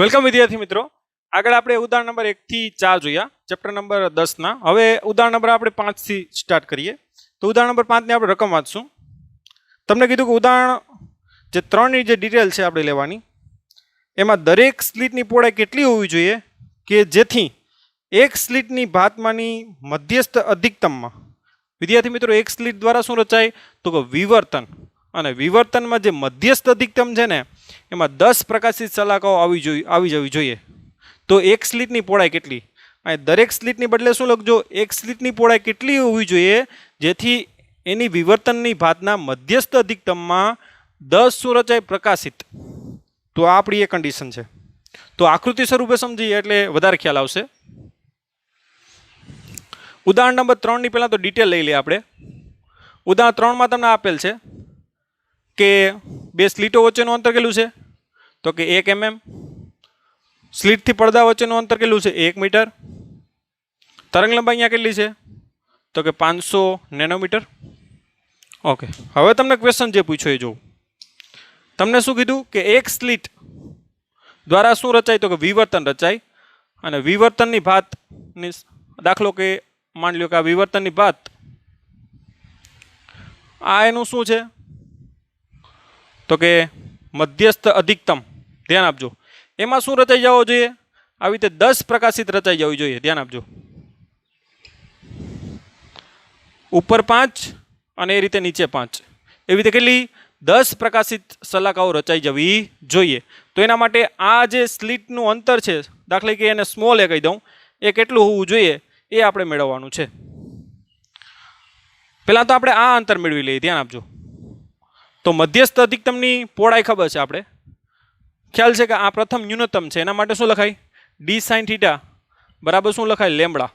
Welcome વિદ્યાર્થી મિત્રો, આગળ આપણે ઉદાહરણ નંબર 1 થી 4 જોયા, ચેપ્ટર નંબર 10 ના. હવે ઉદાહરણ નંબર આપણે 5 થી સ્ટાર્ટ કરીએ. તો ઉદાહરણ નંબર 5 ની આપણે રકમ વાંચશું. તમને કીધું કે ઉદાહરણ જે 3 ની જે ડિટેલ છે આપણે લેવાની, એમાં દરેક સ્લિટની પહોળાઈ કેટલી હોવી જોઈએ કે જેથી એક સ્લિટની ભાતમાંની મધ્યસ્થ અધિકતમમાં, વિદ્યાર્થી મિત્રો એક સ્લિટ દ્વારા શું રચાય તો કે વિવર્તન, અને વિવર્તનમાં જે મધ્યસ્થ અધિકતમ છે ને એમાં 10 પ્રકાશિત શલાકાઓ આવી જવી જોઈએ. તો એક સ્લિટની પહોળાઈ કેટલી, અને દરેક સ્લિટની બદલે શું લખજો, એક સ્લિટની પહોળાઈ કેટલી હોવી જોઈએ જેથી એની વિવર્તનની ભાતના મધ્યસ્થ અધિકતમમાં 10 શું રચાય પ્રકાશિત. તો આ આપણી એ કન્ડિશન છે. તો આકૃતિ સ્વરૂપે સમજીએ એટલે વધારે ખ્યાલ આવશે. ઉદાહરણ નંબર 3 ની પહેલાં તો ડિટેલ લઈ લઈએ આપણે. ઉદાહરણ 3 માં તમને આપેલ છે કે બે સ્લીટો વચ્ચેનું અંતર કેટલું છે તો કે 1 mm. સ્લીટથી પડદા વચ્ચેનું અંતર કેટલું છે 1 મીટર. તરંગ લંબાઈ અહીંયા કેટલી છે તો કે 500 નેનોમીટર. ઓકે, હવે તમને ક્વેશ્ચન જે પૂછ્યો એ જોઉં. તમને શું કીધું કે એક સ્લીટ દ્વારા શું રચાય તો કે વિવર્તન રચાય, અને વિવર્તનની ભાતની દાખલો કે માની લો કે આ વિવર્તનની ભાત આ એનું શું છે તો કે મધ્યસ્થ અધિકતમ. ધ્યાન આપજો, એમાં શું રચાઈ જવો જોઈએ, આવી રીતે 10 પ્રકાશિત રચાઈ જવી જોઈએ. ધ્યાન આપજો, ઉપર 5 અને એ રીતે નીચે 5, એવી રીતે કેટલી 10 પ્રકાશિત શલાકાઓ રચાઈ જવી જોઈએ. તો એના માટે આ જે સ્લિટનું અંતર છે, દાખલા કે એને સ્મોલ એ કહી દઉં, એ કેટલું હોવું જોઈએ એ આપણે મેળવવાનું છે. પહેલાં તો આપણે આ અંતર મેળવી લઈએ. ધ્યાન આપજો, તો મધ્યસ્થ અધિકતમની પહોળાઈ ખબર છે, આપણે ખ્યાલ છે કે આ પ્રથમ ન્યૂનતમ છે. એના માટે શું લખાય ડી સાઇન થીટા બરાબર શું લખાય લેમ્બડા.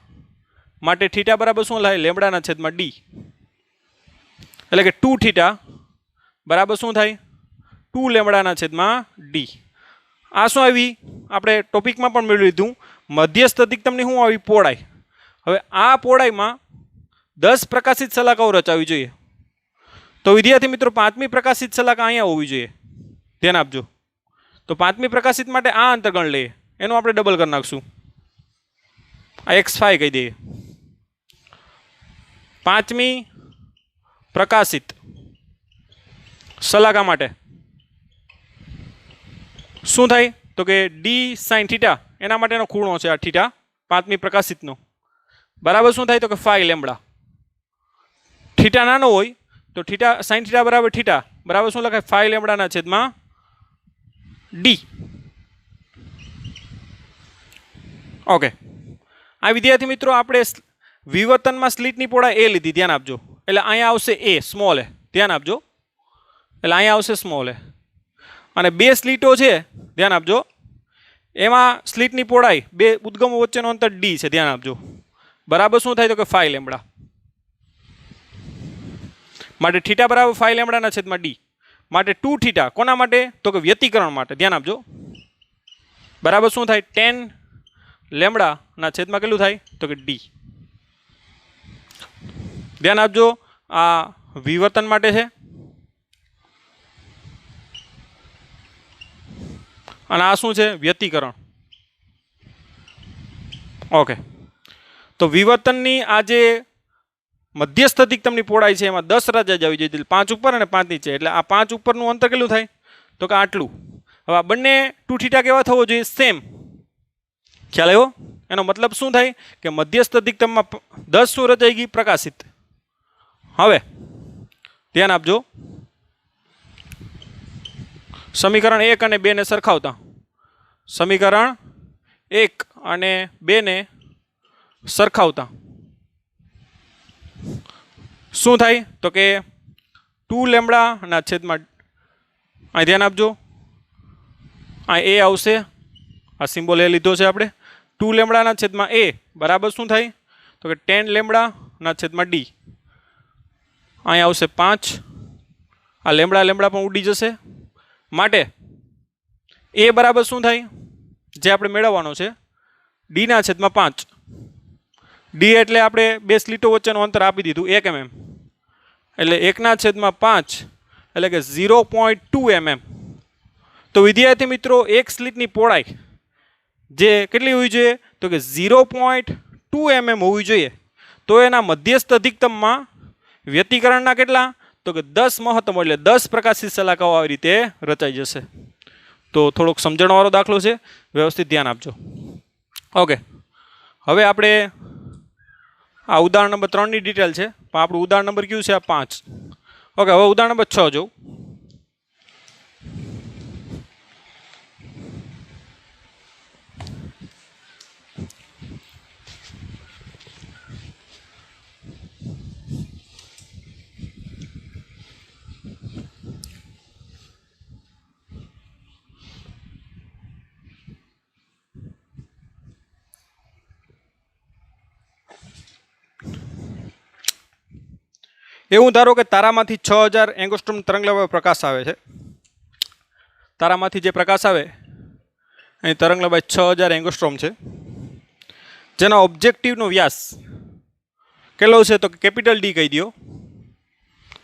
માટે થીટા બરાબર શું લખાય લેમ્બડાના છેદમાં ડી, એટલે કે 2 થીટા બરાબર શું થાય 2 લેમ્બડાના છેદમાં ડી. આ શું આવી આપણે ટોપિકમાં પણ મેળવી લીધું, મધ્યસ્થ અધિકતમની શું આવી પહોળાઈ. હવે આ પહોળાઈમાં 10 પ્રકાશિત શલાકાઓ રચાવી જોઈએ. તો વિદ્યાર્થી મિત્રો પાંચમી પ્રકાશિત શલાકા અહીંયા હોવી જોઈએ. ધ્યાન આપજો, તો પાંચમી પ્રકાશિત માટે આ અંતર ગણ લઈએ, એનું આપણે ડબલ કરી નાખશું, આ x5 કહી દઈએ. પાંચમી પ્રકાશિત શલાકા માટે શું થાય તો કે ડી સાઇન થીટા, એના માટેનો ખૂણો છે આ થીટા પાંચમી પ્રકાશિતનો, બરાબર શું થાય તો કે 5 લેમ્બડા. થીટા નાનો હોય તો થીટા સાઇન થીટા બરાબર શું લખાય 5 લેમ્બડાના છેદમાં ડી. ઓકે, આ વિદ્યાર્થી મિત્રો આપણે વિવર્તનમાં સ્લિટની પહોળાઈ એ લીધી. ધ્યાન આપજો, એટલે અહીંયા આવશે એ સ્મોલ એ. ધ્યાન આપજો, એટલે અહીંયા આવશે સ્મોલ એ. અને બે સ્લીટો છે, ધ્યાન આપજો, એમાં સ્લિટની પહોળાઈ બે ઉદ્ગમો વચ્ચેનો અંતર ડી છે. ધ્યાન આપજો, બરાબર શું થાય તો કે 5 લેમ્બડા. માટે થીટા બરાબર 5 લેમ્બડાના છેદમાં ડી. માટે 2 થીટા કોના માટે તો કે વ્યતિકરણ માટે. ધ્યાન આપજો, બરાબર શું થાય 10 લેમ્બડાના છેદમાં કેટલું થાય તો કે ડી. ધ્યાન આપજો, આ વિવર્તન માટે છે, અને આ શું છે વ્યતિકરણ. ઓકે, તો વિવર્તનની આ જે મધ્યસ્થ અધિકતમની પહોળાઈ છે એમાં 10 રચાઈ જવી જોઈએ, 5 ઉપર અને 5 નીચે. એટલે આ 5 ઉપરનું અંતર કેટલું થાય તો કે આટલું. હવે આ બંને 2 થીટા કેવા થવો જોઈએ સેમ. ખ્યાલ આવ્યો? એનો મતલબ શું થાય કે મધ્યસ્થ અધિકતમમાં 10 શું રચાઈ ગઈ પ્રકાશિત. હવે ધ્યાન આપજો, સમીકરણ 1 અને 2 ને સરખાવતા, સમીકરણ 1 અને 2 ને સરખાવતા શું થાય તો કે 2 લેમ્બડાના છેદમાં, અહીં ધ્યાન આપજો, આ એ આવશે, આ સિમ્બોલ એ લીધો છે આપણે, 2 લેમ્બડાના છેદમાં એ બરાબર શું થાય તો કે 10 લેમ્બડાના છેદમાં ડી. અહીં આવશે 5, આ લેમ્બડા પણ ઉડી જશે. માટે એ બરાબર શું થાય જે આપણે મેળવવાનો છે ડીના છેદમાં 5. ડી એટલે આપણે બે સ્લીટો વચ્ચેનું અંતર આપી દીધું 1 mm, એટલે 1/5 એટલે કે 0.2 mm. તો વિદ્યાર્થી મિત્રો એક સ્લિટની પહોળાઈ જે કેટલી હોવી જોઈએ તો કે 0.2 mm હોવી જોઈએ. તો એના મધ્યસ્થ અધિકતમમાં વ્યતિકરણના કેટલા તો કે 10 મહત્તમ એટલે 10 પ્રકાશિત શલાકાઓ આવી રીતે રચાઈ જશે. તો થોડોક સમજણવાળો દાખલો છે, વ્યવસ્થિત ધ્યાન આપજો. ઓકે, હવે આપણે આ ઉદાહરણ નંબર 3ની ડિટેલ છે, પણ આપણું ઉદાહરણ નંબર કયું છે આ 5. ઓકે, હવે ઉદાહરણ નંબર 6 જોઉં. એવું ધારો કે તારામાંથી 6000 એંગસ્ટ્રોમ તરંગલંબાઈ પ્રકાશ આવે છે. તારામાંથી જે પ્રકાશ આવે એની તરંગલંબાઈ 6000 એંગસ્ટ્રોમ છે, જેના ઓબ્જેક્ટિવનો વ્યાસ કેટલો છે તો કેપિટલ ડી કહી દો,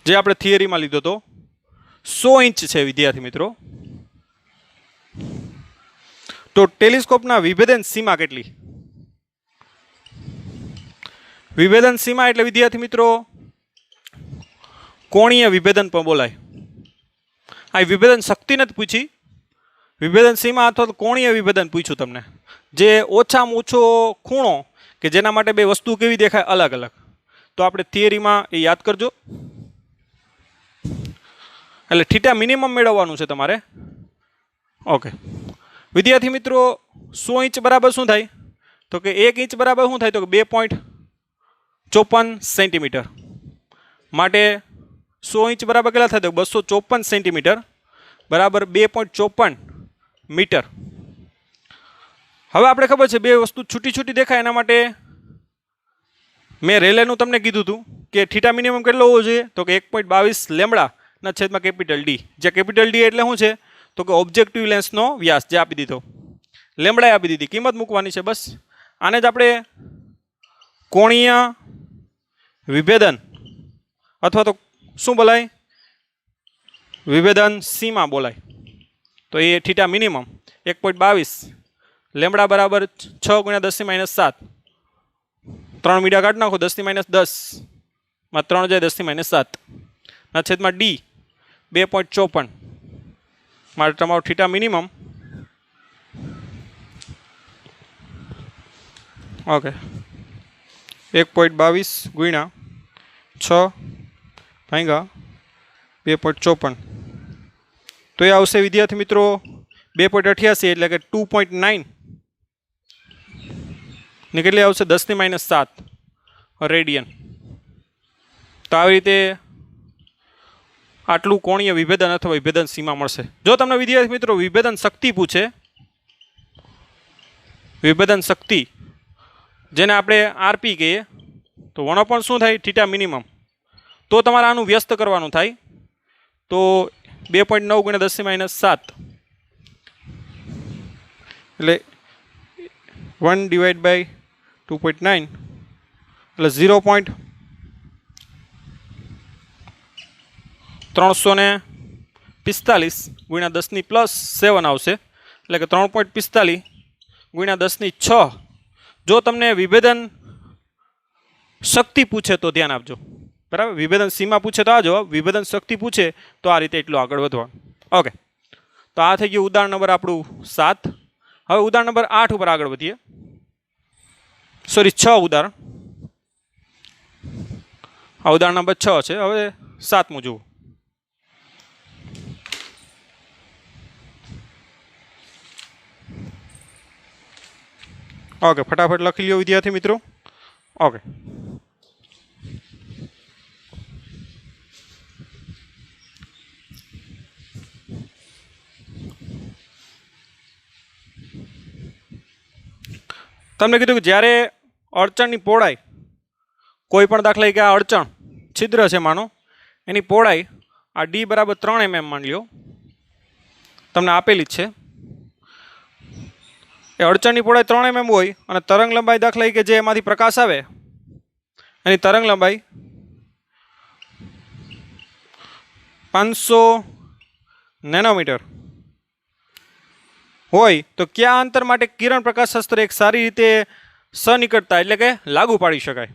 જે આપણે થિયરીમાં લીધો હતો 100 ઇંચ છે વિદ્યાર્થી મિત્રો. તો ટેલિસ્કોપના વિભેદન સીમા કેટલી? વિભેદન સીમા એટલે વિદ્યાર્થી મિત્રો કોણીય વિભેદન પણ બોલાય. આ વિભેદન શક્તિ નથી પૂછી, વિભેદન સીમા અથવા તો કોણીય વિભેદન પૂછ્યું તમને, જે ઓછામાં ઓછો ખૂણો કે જેના માટે બે વસ્તુ કેવી દેખાય અલગ અલગ. તો આપણે થિયરીમાં એ યાદ કરજો. એટલે થીટા મિનિમમ મેળવવાનું છે તમારે. ઓકે વિદ્યાર્થી મિત્રો, 100 ઇંચ બરાબર શું થાય તો કે 1 ઇંચ બરાબર શું થાય તો કે 2.54 સેન્ટીમીટર. માટે 100 ઇંચ બરાબર કેટલા થાય તો 254 સેન્ટીમીટર બરાબર 2.54 મીટર. હવે આપણે ખબર છે બે વસ્તુ છૂટી છૂટી દેખાય, એના માટે મેં રેલેનું તમને કીધું હતું કે થીટા મિનિમમ કેટલો હોવો જોઈએ તો કે 1.22 લેમ્બડા છેદમાં કેપિટલ ડી. જે કેપિટલ ડી એટલે શું છે તો કે ઓબ્જેક્ટિવ લેન્સનો વ્યાસ જે આપી દીધો, લેમ્બડા આપી દીધી, કિંમત મૂકવાની છે બસ. આને જ આપણે કોણીય વિભેદન અથવા તો શું બોલાય વિભેદન સીમા બોલાય. તો એ થીટા મિનિમમ 1.22 લેમ્બડા બરાબર 6 × 10⁻⁷. 3 મીડિયા કાઢી નાખો, 10⁻10 માં 3 જાય 10⁻7 ના છેદમાં ડી 2.54 માટે તમારો થીટા મિનિમમ ઓકે 1.22 × 6 ભાગ્યા 2.54 તો એ આવશે વિદ્યાર્થી મિત્રો 2.88 એટલે કે 2.9 ને કેટલી આવશે 10⁻7 રેડિયન. તો આવી રીતે આટલું કોણીય વિભેદન અથવા વિભેદન સીમા મળશે. જો તમને વિદ્યાર્થી મિત્રો વિભેદન શક્તિ પૂછે, વિભેદન શક્તિ જેને આપણે આરપી કહીએ, તો વણો પણ શું થાય થીટા મિનિમમ. તો તમારે આનું વ્યસ્ત કરવાનું થાય તો 2.9 × 10⁻7 એટલે 1/2.9 એટલે 0.345 × 10⁻7 આવશે, એટલે કે 3.45 × 10⁶. જો તમને વિભેદન શક્તિ પૂછે તો ધ્યાન આપજો, બરાબર. વિભેદન સીમા પૂછે તો આ જવાબ, વિભેદન શક્તિ પૂછે તો આ રીતે એટલું આગળ વધવાનું. ઓકે, તો આ થઈ ગયું ઉદાહરણ નંબર આપણું 7. હવે ઉદાહરણ નંબર 8 ઉપર આગળ વધીએ. સોરી 6 ઉદાહરણ, આ ઉદાહરણ નંબર 6 છે. હવે 7મું જુઓ. ઓકે, ફટાફટ લખી લ્યો વિદ્યાર્થી મિત્રો. ઓકે, તમને કીધું કે જ્યારે અડચણની પહોળાઈ, કોઈ પણ દાખલા કે આ અડચણ છિદ્ર છે માનો, એની પહોળાઈ આ ડી બરાબર 3 mm માની લ્યો, તમને આપેલી જ છે. એ અડચણની પહોળાઈ 3 mm હોય અને તરંગ લંબાઈ દાખલા કે જે એમાંથી પ્રકાશ આવે એની તરંગ લંબાઈ 500 નેનોમીટર હોય તો કયા અંતર માટે કિરણ પ્રકાશશાસ્ત્ર એક સારી રીતે સનિકટતા એટલે કે લાગુ પાડી શકાય?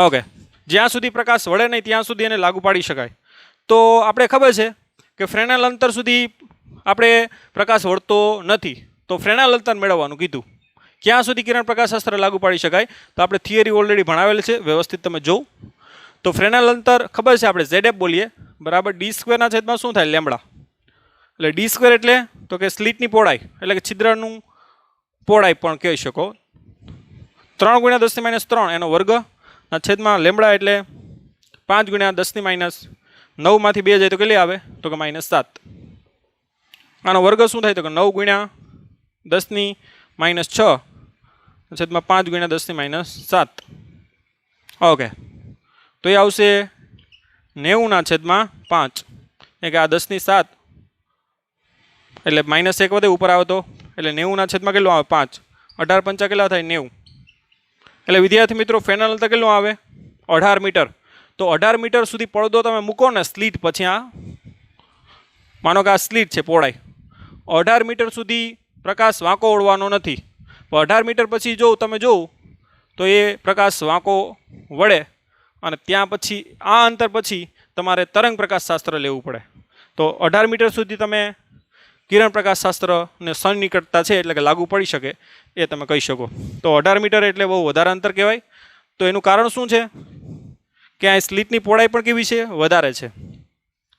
ઓકે, જ્યાં સુધી પ્રકાશ વળે નહીં ત્યાં સુધી એને લાગુ પાડી શકાય. તો આપણે ખબર છે કે ફ્રેનેલ અંતર સુધી આપણે પ્રકાશ વળતો નથી, તો ફ્રેનેલ અંતર મેળવવાનું કીધું. ક્યાં સુધી કિરણ પ્રકાશશાસ્ત્ર લાગુ પાડી શકાય? તો આપણે થિયરી ઓલરેડી ભણાવેલ છે, વ્યવસ્થિત તમે જોવો. તો ફ્રેનેલ અંતર ખબર છે આપણે ZF બોલીએ બરાબર d² છેદમાં શું થાય? લેમ્બડા. એટલે d² એટલે તો કે સ્લિટની પહોળાઈ એટલે કે છિદ્રનું પહોળાઈ પણ કહી શકો. 3 × 10⁻³ એનો વર્ગ છેદમાં લેમ્બડા એટલે 5 × 10⁻9 માંથી 2 જાય તો કેટલી આવે? તો કે -7. આનો વર્ગ શું થાય? તો કે 9 × 10⁻6 છેદમાં 5 × 10⁻7. ઓકે, તો એ આવશે 90/5 કે આ 10⁻7 એટલે -1 વધે ઉપર આવે તો એટલે 90/છેદમાં કેટલું આવે? 5. 18 × 5 કેટલા થાય? 90. એટલે વિદ્યાર્થી મિત્રો ફ્રેનેલ અંતર કેટલું આવે? 18 મીટર. તો 18 મીટર સુધી પડદો તમે મૂકો ને સ્લીટ, પછી આ માનો કે આ સ્લીટ છે પહોળાઈ, 18 મીટર સુધી પ્રકાશ વાંકો વળવાનો નથી. 18 મીટર પછી જો તમે જોવો તો એ પ્રકાશ વાંકો વળે અને ત્યાં પછી આ અંતર પછી તમારે તરંગ પ્રકાશશાસ્ત્ર લેવું પડે. તો 18 મીટર સુધી તમે કિરણ પ્રકાશશાસ્ત્રને સન્નિકટતા છે એટલે કે લાગુ પડી શકે એ તમે કહી શકો. તો 18 મીટર એટલે બહુ વધારે અંતર કહેવાય. તો એનું કારણ શું છે કે આ સ્લિટની પહોળાઈ પણ કેવી છે? વધારે છે.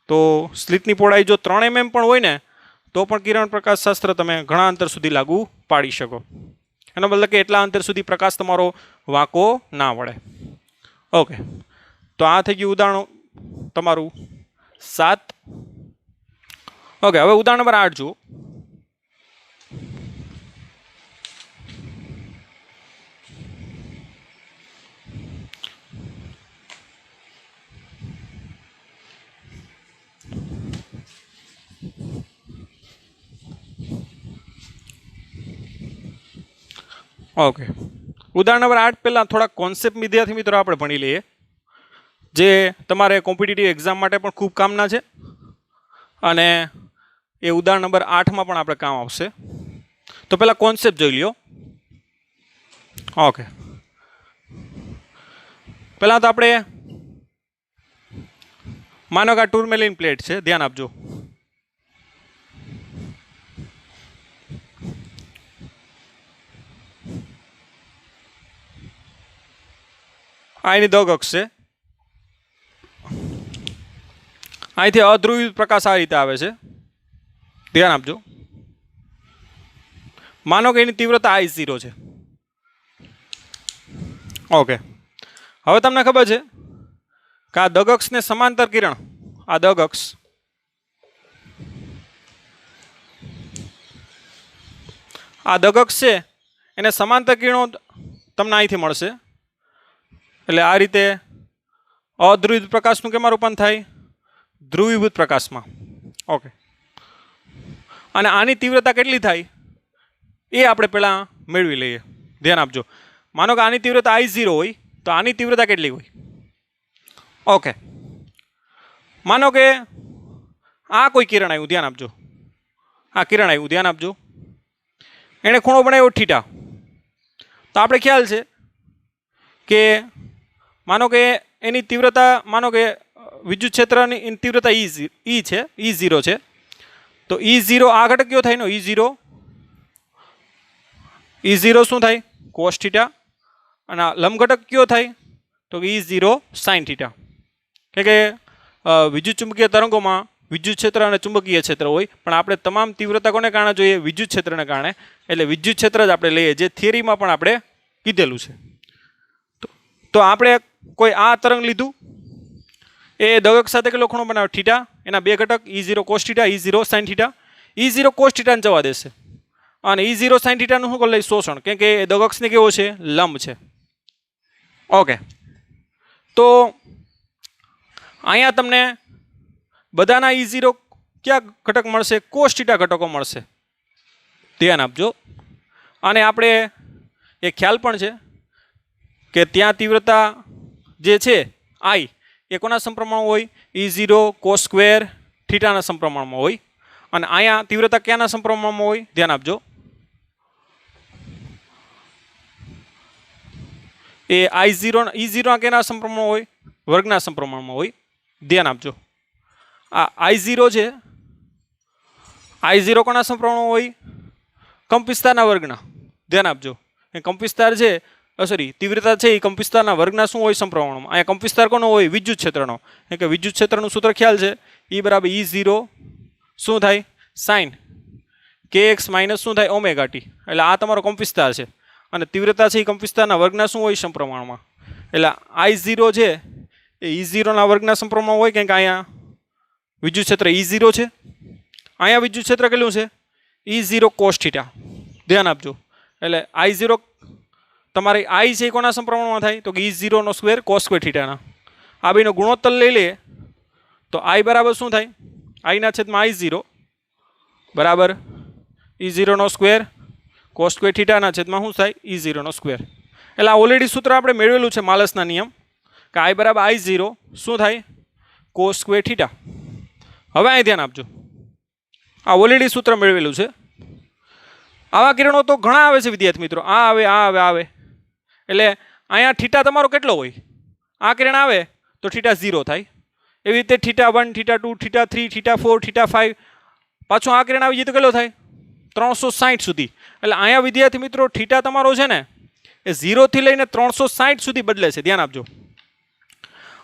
તો સ્લિટની પહોળાઈ જો 3 mm પણ હોય ને તો પણ કિરણ પ્રકાશશાસ્ત્ર તમે ઘણા અંતર સુધી લાગુ પાડી શકો. એનો મતલબ કે એટલા અંતર સુધી પ્રકાશ તમારો વાંકો ના વળે. ઓકે, તો આ થઈ ગયું ઉદાહરણ તમારું 7. ઓકે, હવે ઉદાહરણ નંબર 8 જુઓ. ઓકે, ઉદાહરણ નંબર 8 પહેલાં થોડા કોન્સેપ્ટ વિદ્યાર્થી મિત્રો આપણે ભણી લઈએ, જે તમારે કોમ્પિટિટિવ એક્ઝામ માટે પણ ખૂબ કામના છે અને એ ઉદાહરણ નંબર 8માં પણ આપણે કામ આવશે. તો પહેલાં કોન્સેપ્ટ જોઈ લ્યો. ઓકે, પહેલાં તો આપણે માનો કે આ ટુર્મેલિન પ્લેટ છે, ધ્યાન આપજો. આ એની દગ અક્ષ છે. અહીંથી અધ્રુવિત પ્રકાશ આ રીતે આવે છે, ધ્યાન આપજો. માનો કે એની તીવ્રતા I0 છે. ઓકે, હવે તમને ખબર છે કે આ દગ અક્ષને સમાંતર કિરણ, આ દગ અક્ષ છે એને સમાંતર કિરણો તમને અહીંથી મળશે. એટલે આ રીતે અધ્રુવિત પ્રકાશનું કેમાં રૂપાંતર થાય? ધ્રુવીભૂત પ્રકાશમાં. ઓકે, અને આની તીવ્રતા કેટલી થાય એ આપણે પહેલાં મેળવી લઈએ. ધ્યાન આપજો. માનો કે આની તીવ્રતા I0 હોય તો આની તીવ્રતા કેટલી હોય? ઓકે, માનો કે આ કોઈ કિરણ આવ્યું, ધ્યાન આપજો. આ કિરણ આવ્યું, ધ્યાન આપજો. એણે ખૂણો બનાવ્યો θ. તો આપણે ખ્યાલ છે કે માનો કે એની તીવ્રતા, માનો કે વિદ્યુત ક્ષેત્રની તીવ્રતા E0 છે. તો E0 આ ઘટક કયો થાય? E0 શું થાય? cos θ. અને આ લંબ ઘટક કયો થાય? તો E0 sin θ. કે વિદ્યુત ચુંબકીય તરંગોમાં વિદ્યુત ક્ષેત્ર અને ચુંબકીય ક્ષેત્ર હોય, પણ આપણે તમામ તીવ્રતા કોને કારણે જોઈએ? વિદ્યુત ક્ષેત્રને કારણે. એટલે વિદ્યુત ક્ષેત્ર જ આપણે લઈએ, જે થિયરીમાં પણ આપણે કીધેલું છે. તો આપણે કોઈ આ તરંગ લીધું, એ દગક સાથે કેટલો ખૂણો બનાવ્યો? θ. એના બે ઘટક E0 cos θ, E0 sin θ. E0 cos θ ને જવા દેશે અને E0 sin θ નું શું કરી લઈ? શોષણ, કેમ કે એ દગક્ષને કેવો છે? લંબ છે. ઓકે, તો અહીંયા તમને બધાના E0 ક્યાં ઘટક મળશે? cos θ ઘટકો મળશે. ધ્યાન આપજો. અને આપણે એ ખ્યાલ પણ છે કે ત્યાં તીવ્રતા જે છે I એ કોના સમપ્રમાણમાં હોય? E0 cos² θ ના સમપ્રમાણમાં હોય. અને અહીંયા તીવ્રતા ક્યાંના સમપ્રમાણમાં હોય ધ્યાન આપજો, એ E0 કેના સમપ્રમાણમાં હોય, વર્ગના સમપ્રમાણમાં હોય, ધ્યાન આપજો. આ I0 છે, I0 કોના સમપ્રમાણમાં હોય, કંપવિસ્તારના વર્ગના, ધ્યાન આપજો. એ કંપવિસ્તાર છે સોરી તીવ્રતા છે એ કંપવિસ્તારના વર્ગના શું હોય સમપ્રમાણમાં. અહીંયા કંપવિસ્તાર કોનો હોય, વિદ્યુત ક્ષેત્રનો. એટલે કે વિદ્યુત ક્ષેત્રનું સૂત્ર ખ્યાલ છે, E બરાબર E0 શું થાય સાઇન kx માઇનસ શું થાય ઓમેગા ટી. એટલે આ તમારો કંપવિસ્તાર છે અને તીવ્રતા છે એ કંપવિસ્તારના વર્ગના શું હોય સમપ્રમાણમાં. એટલે I0 છે એ E0ના વર્ગના સમપ્રમાણમાં હોય, કેમ કે અહીંયા વિદ્યુત ક્ષેત્ર E0 છે, અહીંયા વિદ્યુત ક્ષેત્ર કેટલું છે E0 cos થીટા, ધ્યાન આપજો. એટલે I0 તમારી I છે કોના સમપ્રમાણમાં થાય તો કે E0 નો સ્ક્વેર cos સ્ક્વેર થીટાના. આ બેનો ગુણોત્તર લઈ લઈએ તો I બરાબર શું થાય, I ના છેદમાં I0 બરાબર E0 નો સ્ક્વેર cos સ્ક્વેર થીટાના છેદમાં શું થાય E0 નો સ્ક્વેર. એટલે આ ઓલરેડી સૂત્ર આપણે મેળવેલું છે માલસના નિયમ કે I બરાબર I0 શું થાય cos સ્ક્વેર થીટા. હવે અહીં ધ્યાન આપજો, આ ઓલરેડી સૂત્ર મેળવેલું છે. આવા કિરણો તો ઘણા આવે છે વિદ્યાર્થી મિત્રો, આ આવે આ આવે આવે, એટલે અહીંયા થીટા તમારો કેટલો હોય, આ કિરણ આવે તો થીટા 0 થાય, એવી રીતે theta 1 theta 2 theta 3 theta 4 theta 5, પાછું આ કિરણ આવી જાય તો કેટલો થાય 360 સુધી. એટલે અહીંયા વિદ્યાર્થી મિત્રો થીટા તમારો છે ને એ 0 થી લઈને 360 સુધી બદલે છે, ધ્યાન આપજો.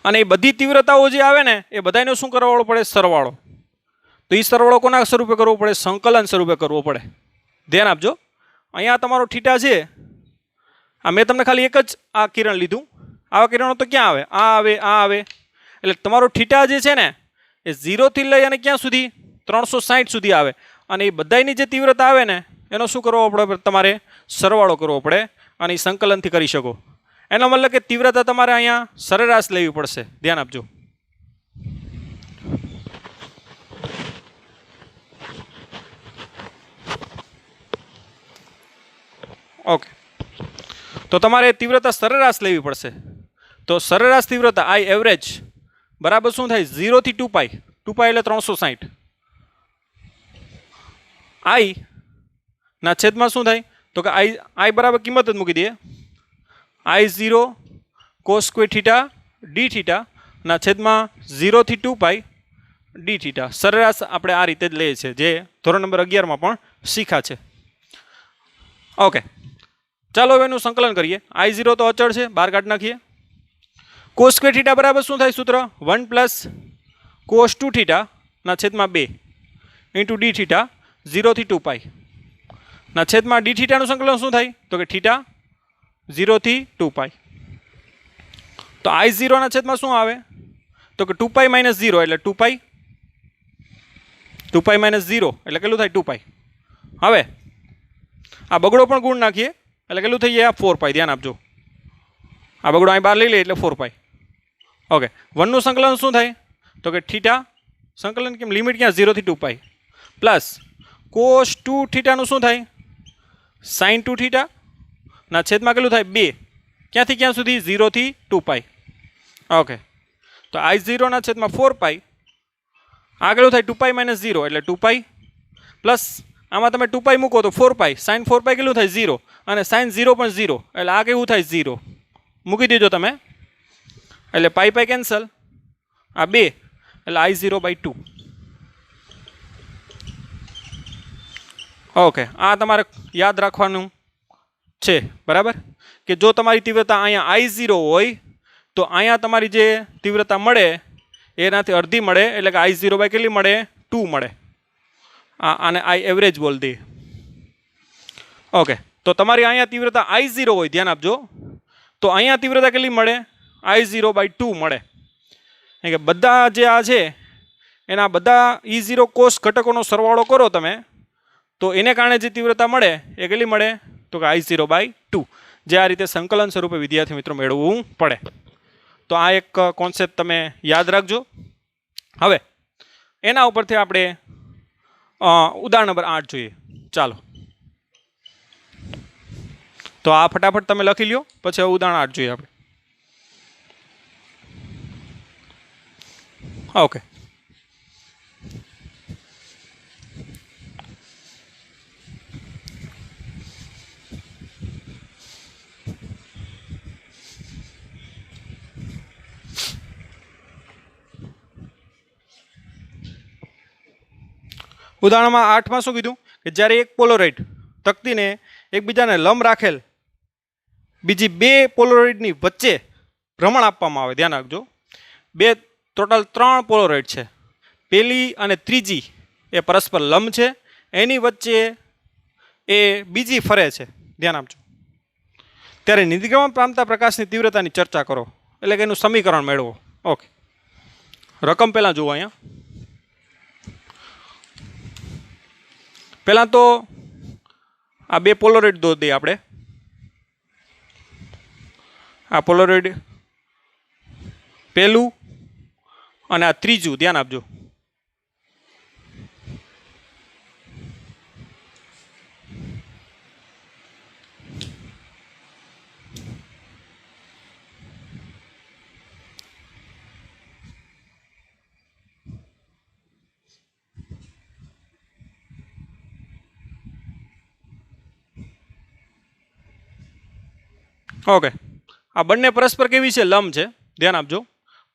અને એ બધી તીવ્રતાઓ જે આવે ને એ બધાનો શું કરવાળો પડે સરવાળો. તો એ સરવાળો કોના સ્વરૂપે કરવો પડે, સંકલન સ્વરૂપે કરવો પડે, ધ્યાન આપજો. અહીંયા તમારો થીટા છે, આ મેં તમને ખાલી એક જ આ કિરણ લીધું, આવા કિરણો તો ક્યાં આવે, આ આવે આ આવે. એટલે તમારો થીટા જે છે ને એ 0 થી લઈ અને ક્યાં સુધી 360 સુધી આવે, અને એ બધાની જે તીવ્રતા આવે ને એનો શું કરવો પડે, તમારે સરવાળો કરવો પડે અને એ સંકલનથી કરી શકો. એનો મતલબ કે તીવ્રતા તમારે અહીંયા સરેરાશ લેવી પડશે, ધ્યાન આપજો. ઓકે, તો તમારે તીવ્રતા સરેરાશ લેવી પડશે. તો સરેરાશ તીવ્રતા I એવરેજ બરાબર શું થાય 0 થી 2π, 2π એટલે 360, I ના છેદમાં શું થાય તો કે I બરાબર કિંમત જ મૂકી દઈએ, I0 cos square theta d theta ના છેદમાં 0 થી 2π d થીટા. સરેરાશ આપણે આ રીતે જ લઈએ છીએ, જે ધોરણ નંબર 11માં પણ શીખા છે. ઓકે, ચાલો હવે એનું સંકલન કરીએ. I0 તો અચળ છે, બહાર કાઢી નાખીએ. cos સ્ક્વેર થીટા બરાબર શું થાય સૂત્ર 1 પ્લસ cos 2 થીટા ના છેદમાં 2 ઇન્ટુ d થીટા 0 થી 2π ના છેદમાં d થીટાનું સંકલન શું થાય તો કે થીટા 0 થી 2π. તો I0 ના છેદમાં શું આવે તો કે 2π માઇનસ 0 એટલે 2π, 2π માઇનસ 0 એટલે કેટલું થાય 2π. હવે આ બગડો પણ ગુણ નાખીએ એટલે કેટલું થઈ જાય 4π, ધ્યાન આપજો. આ બગડો અહીં બહાર લઈ લે એટલે 4π. ઓકે, 1 નું સંકલન શું થાય તો કે થીટા સંકલન કેમ લિમિટ ક્યાં 0 થી 2π પ્લસ cos 2 થીટાનું શું થાય sin 2 થીટા ના છેદમાં કેટલું થાય 2, ક્યાંથી ક્યાં સુધી 0 થી 2π. ઓકે, તો I0 ના છેદમાં 4π, આ કેટલું થાય 2π માઇનસ 0 એટલે 2π પ્લસ આમાં તમે 2π મૂકો તો 4π, sin 4π કેટલું થાય 0 અને sin 0 પણ 0 એટલે આ કેવું થાય 0 મૂકી દેજો તમે, એટલે પાઈ પાઈ કેન્સલ, આ 2 એટલે I0/2. ઓકે, આ તમારે યાદ રાખવાનું છે બરાબર, કે જો તમારી તીવ્રતા અહીંયા I0 હોય તો અહીંયા તમારી જે તીવ્રતા મળે એનાથી અડધી મળે, એટલે કે I0 બાય કેટલી મળે 2 મળે. આને I એવરેજ બોલ દઈએ. ઓકે, તો તમારી અહીંયા તીવ્રતા I0 હોય, ધ્યાન આપજો, તો અહીંયા તીવ્રતા કેટલી મળે I0/2 મળે. કે બધા જે આ છે એના બધા E0 cos ઘટકોનો સરવાળો કરો તમે તો એને કારણે જે તીવ્રતા મળે એ કેટલી મળે તો કે I0/2, જે આ રીતે સંકલન સ્વરૂપે વિદ્યાર્થી મિત્રો મેળવવું પડે. તો આ એક કોન્સેપ્ટ તમે યાદ રાખજો. હવે એના ઉપરથી આપણે ઉદાહરણ નંબર 8 જોઈએ. ચાલો, તો આ ફટાફટ તમે લખી લ્યો, પછી ઉદાહરણ 8 જોઈએ આપણે. ઓકે, ઉદાહરણમાં 8માં શું કીધું કે જ્યારે એક પોલોરાઇડ તકતીને એકબીજાને લંબ રાખેલ બીજી બે પોલોરાઇડની વચ્ચે ભ્રમણ આપવામાં આવે, ધ્યાન રાખજો, બે ટોટલ 3 પોલોરાઇડ છે, પહેલી અને ત્રીજી એ પરસ્પર લંબ છે, એની વચ્ચે એ બીજી ફરે છે, ધ્યાન આપજો, ત્યારે નિર્ગમન પામતા પ્રકાશની તીવ્રતાની ચર્ચા કરો, એટલે કે એનું સમીકરણ મેળવો. ઓકે, રકમ પહેલાં જુઓ. અહીંયા પહેલાં તો આ બે પોલોરાઇડ દો દઈએ આપણે. આ પોલોરાઇડ પહેલું અને આ ત્રીજું, ધ્યાન આપજો. ઓકે, આ બંને પરસ્પર કેવી છે? લંબ છે, ધ્યાન આપજો.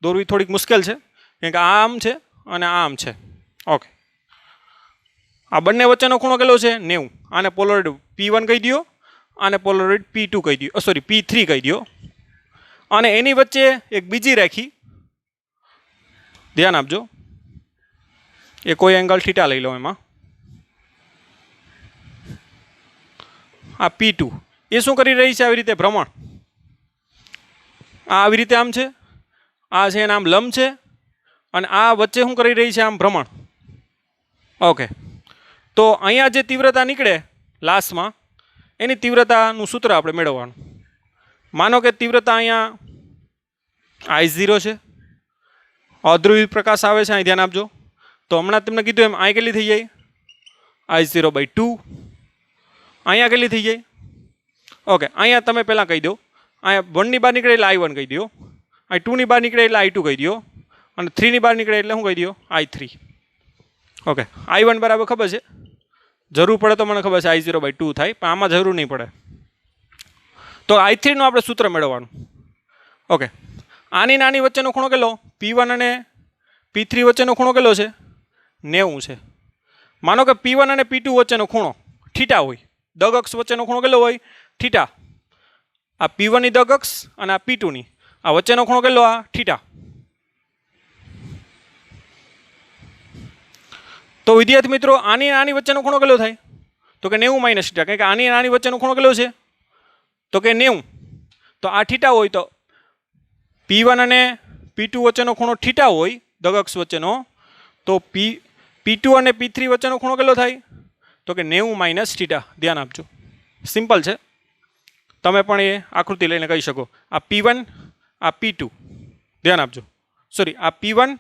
દોરવી થોડીક મુશ્કેલ છે કેમ કે આ આમ છે અને આ આમ છે. ઓકે, આ બંને વચ્ચેનો ખૂણો કેટલો છે? 90. આને પોલોરાઇડ P1 કહી દો, આને પોલોરાઇડ P2 કહી દો, સોરી P3 કહી દો, અને એની વચ્ચે એક બીજી રાખી, ધ્યાન આપજો, એ કોઈ એંગલ થીટા લઈ લો. એમાં આ P2 એ શું કરી રહી છે? આવી રીતે ભ્રમણ. આ આવી રીતે આમ છે, આ છે એના આમ લંબ છે, અને આ વચ્ચે શું કરી રહી છે? આમ ભ્રમણ. ઓકે, તો અહીંયા જે તીવ્રતા નીકળે લાસ્ટમાં, એની તીવ્રતાનું સૂત્ર આપણે મેળવવાનું. માનો કે તીવ્રતા અહીંયા I0 છે, અધ્રુવી પ્રકાશ આવે છે, અહીં ધ્યાન આપજો. તો હમણાં તમને કીધું એમ અહીં કેટલી થઈ જાય? I0/2. અહીંયા કેટલી થઈ જાય? ઓકે, અહીંયા તમે પહેલાં કહી દો, અહીંયા 1ની બહાર નીકળે એટલે I1 કહી દો, અહીં 2ની બહાર નીકળે એટલે I2 કહી દો, અને 3ની બહાર નીકળે એટલે શું કહી દો? I3. ઓકે, I1 બરાબર ખબર છે, જરૂર પડે તો મને ખબર છે I0/2 થાય, પણ આમાં જરૂર નહીં પડે. તો I3નું આપણે સૂત્ર મેળવવાનું. ઓકે, આની નાની વચ્ચેનો ખૂણો કેટલો? P1 અને P3 વચ્ચેનો ખૂણો કેટલો છે? 90 છે. માનો કે P1 અને P2 વચ્ચેનો ખૂણો થીટા હોય, દગ અક્ષ વચ્ચેનો ખૂણો કેટલો હોય? થીટા. આ P1 ની દગ અક્ષ અને આ P2 ની આ વચ્ચેનો ખૂણો કેટલો? આ થીટા. તો વિદ્યાર્થી મિત્રો, આની વચ્ચેનો ખૂણો કેટલો થાય? તો કે 90 - થીટા. કારણ કે આની વચ્ચેનો ખૂણો કેટલો છે? તો કે 90. તો આ થીટા હોય તો P1 અને P2 વચ્ચેનો ખૂણો થીટા હોય, દગ અક્ષ વચ્ચેનો, તો P2 અને P3 વચ્ચેનો ખૂણો કેટલો થાય? તો કે 90 - થીટા. ધ્યાન આપજો, સિમ્પલ છે, તમે પણ એ આકૃતિ લઈને કહી શકો. આ P1, આ P2, ધ્યાન આપજો, સોરી આ P1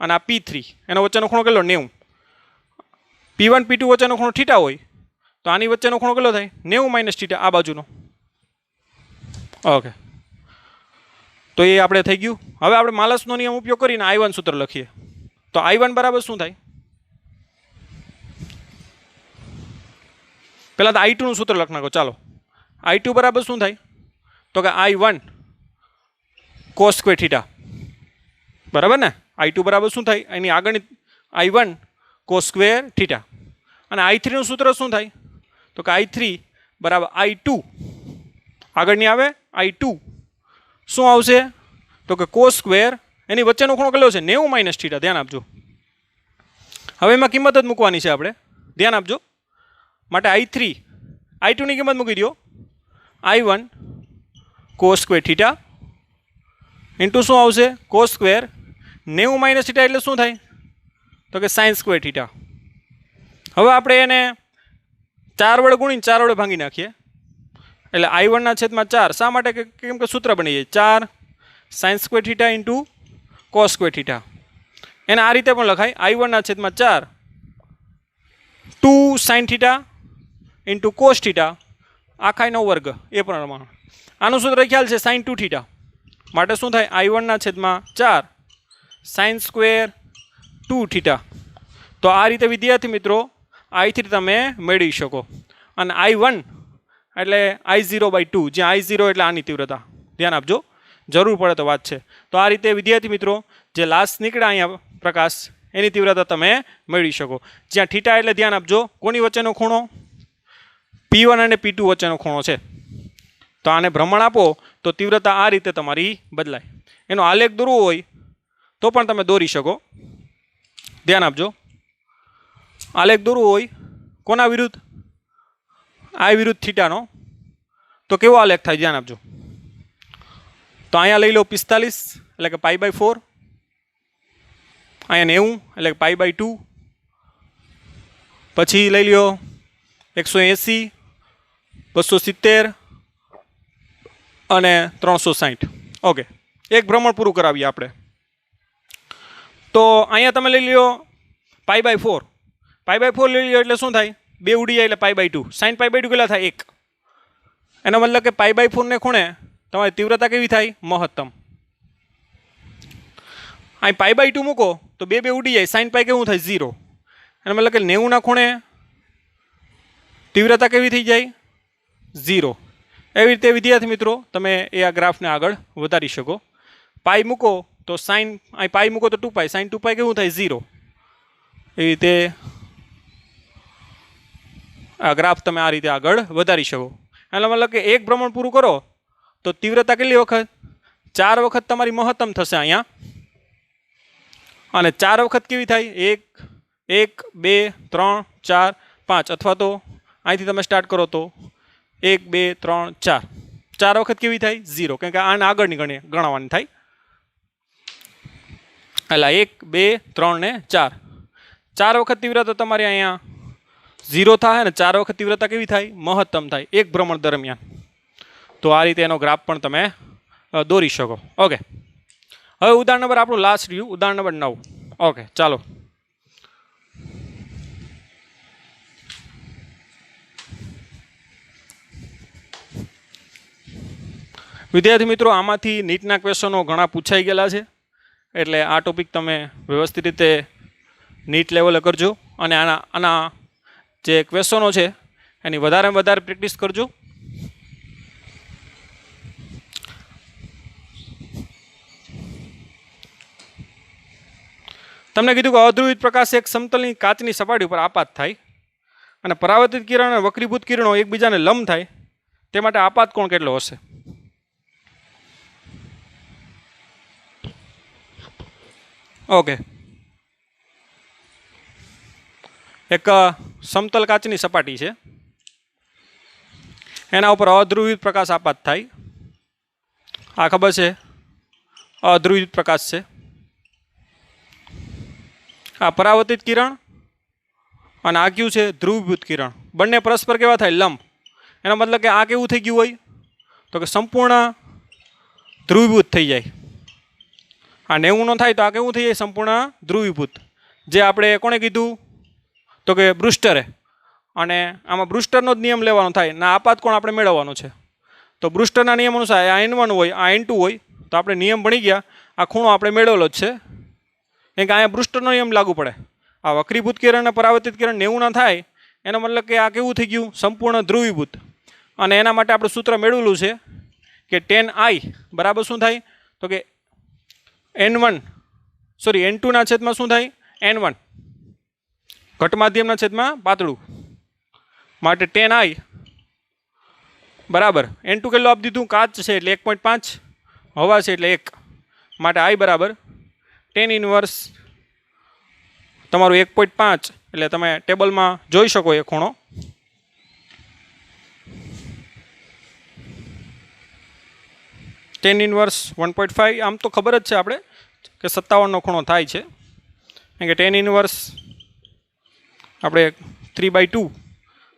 અને આ P3, એનો વચ્ચેનો ખૂણો કેટલો? 90. P1 P2 વચ્ચેનો ખૂણો થીટા હોય તો આની વચ્ચેનો ખૂણો કેટલો થાય? 90 - થીટા, આ બાજુનો. ઓકે, તો એ આપણે થઈ ગયું. હવે આપણે માલસનો નિયમ ઉપયોગ કરીને I1 સૂત્ર લખીએ. તો I1 બરાબર શું થાય? પહેલાં તો I2 નું સૂત્ર લખ નાખો. ચાલો, I2 બરાબર શું થાય? તો કે I1 cos² થીટા, બરાબર ને? I2 બરાબર શું થાય? એની આગળની I1 cos² થીટા. અને I3 નું સૂત્ર શું થાય? તો કે I3 બરાબર I2, આગળની આવે I2, શું આવશે? તો કે cos², એની વચ્ચેનો ખૂણો કેટલો છે? 90 - થીટા. ધ્યાન આપજો. હવે એમાં કિંમત જ મૂકવાની છે આપણે, ધ્યાન આપજો. માટે I2 ની કિંમત મૂકી દો, I1 cos² થીટા ઇન્ટુ શું આવશે? cos², 90 - થીટા એટલે શું થાય? તો કે sin² થીટા. હવે આપણે એને 4 વડે ગુણીને 4 વડે ભાંગી નાખીએ, એટલે I1/4. શા માટે? કેમ કે સૂત્ર બની જાય 4 sin² theta into cos² theta. એને આ રીતે પણ લખાય, I1/4 2 sin theta into cos theta આખાઈનો વર્ગ. એ પ્રમાણે આનું સૂત્ર ખ્યાલ છે sin2 થીટા. માટે શું થાય? I1/4 sin² 2 theta. તો આ રીતે વિદ્યાર્થી મિત્રો I3 તમે મેળવી શકો. અને I1 એટલે I0/2, જ્યાં I0 એટલે આની તીવ્રતા. ધ્યાન આપજો, જરૂર પડે તો વાત છે. તો આ રીતે વિદ્યાર્થી મિત્રો જે લાસ્ટ નીકળ્યા અહીંયા પ્રકાશ, એની તીવ્રતા તમે મેળવી શકો. જ્યાં થીટા એટલે ધ્યાન આપજો કોની વચ્ચેનો ખૂણો, P1 અને P2 વચ્ચેનો ખૂણો છે. તો આને ભ્રમણ આપો તો તીવ્રતા આ રીતે તમારી બદલાય. એનો આલેખ દોરવો હોય તો પણ તમે દોરી શકો. ધ્યાન આપજો, આલેખ દોરવો હોય કોના વિરુદ્ધ, આ વિરુદ્ધ થીટાનો, તો કેવો આલેખ થાય ધ્યાન આપજો. તો અહીંયા લઈ લો 45 એટલે કે π/4, અહીંયા 90 એટલે કે π/2, પછી લઈ લ્યો 180, 270 અને 360. ઓકે, એક ભ્રમણ પૂરું કરાવીએ આપણે. તો અહીંયા તમે લઈ લ્યો π/4, π/4 લઈ લ્યો એટલે શું થાય, 2 ઉડી જાય એટલે π/2, sin π/2 કેટલા થાય 1. એનો મતલબ કે π/4 ને ખૂણે તમારી તીવ્રતા કેવી થાય, મહત્તમ. અહીં π/2 મૂકો તો 2 ઉડી જાય, sin π કેવું થાય 0. એનો મતલબ કે 90 ના ખૂણે તીવ્રતા કેવી થઈ જાય 0. એવી રીતે વિદ્યાર્થી મિત્રો તમે એ આ ગ્રાફને આગળ વધારી શકો. પાઈ મૂકો તો સાઇન, અહીં પાઈ મૂકો તો 2π, sin 2π કેવું થાય 0. એવી રીતે આ ગ્રાફ તમે આ રીતે આગળ વધારી શકો. એનો મતલબ કે એક ભ્રમણ પૂરું કરો તો તીવ્રતા કેટલી વખત, 4 વખત તમારી મહત્તમ થશે અહીંયા. અને 4 વખત કેવી થાય, 1 2 3 4 5, અથવા તો અહીંથી તમે સ્ટાર્ટ કરો તો 1 2 3 4, 4 વખત કેવી થાય 0, કારણ કે આને આગળની ગણવાની થાય. એટલે 1 2 3 ને 4, 4 વખત તીવ્રતા તમારી અહીંયા 0 થાય અને 4 વખત તીવ્રતા કેવી થાય, મહત્તમ થાય એક ભ્રમણ દરમિયાન. તો આ રીતે એનો ગ્રાફ પણ તમે દોરી શકો. ઓકે, હવે ઉદાહરણ નંબર આપણું લાસ્ટ રહ્યું, ઉદાહરણ નંબર 9. ઓકે, ચાલો. વિદ્યાર્થી મિત્રો, આમાંથી નીટના ક્વેશ્ચનો ઘણા પૂછાઈ ગયેલા છે, એટલે આ ટોપિક તમે વ્યવસ્થિત રીતે નીટ લેવલે કરજો અને આના જે ક્વેશ્ચનો છે એની વધારે પ્રેક્ટિસ કરજો. તમને કીધું કે અધ્રુવિત પ્રકાશ એક સમતલની કાચની સપાટી ઉપર આપાત થાય અને પરાવર્તિત કિરણ અને વક્રીભૂત કિરણો એકબીજાને લંબ થાય, તે માટે આપાત કોણ કેટલો હશે? ઓકે, એક સમતલ કાચની સપાટી છે, એના ઉપર અધ્રુવિત પ્રકાશ આપાત થાય. આ ખબર છે અધ્રુવિત પ્રકાશ છે. આ પરાવર્તિત કિરણ અને આ કયું છે ધ્રુવીભૂત કિરણ. બંને પરસ્પર કેવા થાય, લંબ. એનો મતલબ કે આ કેવું થઈ ગયું હોય તો કે સંપૂર્ણ ધ્રુવીભૂત થઈ જાય. આ 90 નો થાય તો આ કેવું થઈ જાય, સંપૂર્ણ ધ્રુવીભૂત. જે આપણે કોણે કીધું તો કે બ્રુસ્ટરે. અને આમાં બ્રુસ્ટરનો જ નિયમ લેવાનો થાય ના આપાત કોણ આપણે મેળવવાનો છે. તો બ્રુસ્ટરના નિયમ અનુસાર આ N1 હોય, આ N2 હોય, તો આપણે નિયમ ભણી ગયા, આ ખૂણો આપણે મેળવેલો જ છે, કેમ કે અહીંયા બ્રુસ્ટરનો નિયમ લાગુ પડે. આ વક્રીભૂત કિરણ અને પરાવર્તિત કિરણ 90 ના થાય એનો મતલબ કે આ કેવું થઈ ગયું, સંપૂર્ણ ધ્રુવીભૂત. અને એના માટે આપણે સૂત્ર મેળવેલું છે કે tan I બરાબર શું થાય તો કે N2 ના છેદમાં શું થાય, N1, ઘટ માધ્યમના છેદમાં પાતળું, માટે tan I બરાબર N2 કેટલો આપી દીધું, કાચ છે એટલે 1.5, હવા છે એટલે 1, માટે I બરાબર tan ઇન્વર્સ તમારું 1.5. એટલે તમે ટેબલમાં જોઈ શકો એ ખૂણો. tan ઇન્વર્સ 1.5, આમ તો ખબર જ છે આપણે કે 57 નો ખૂણો થાય છે, કારણ કે tan ઇન્વર્સ આપણે 3/2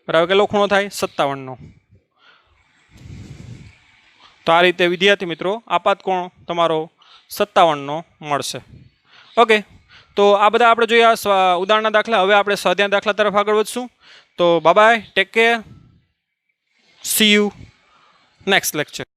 બરાબર કેટલો ખૂણો થાય, 57 નો. તો આ રીતે વિદ્યાર્થી મિત્રો આપાત કોણ તમારો 57 નો મળશે. ઓકે, તો આ બધા આપણે જોયા ઉદાહરણના દાખલા. હવે આપણે સ્વાધ્યાય દાખલા તરફ આગળ વધશું. તો bye bye, take care, C you next lecture.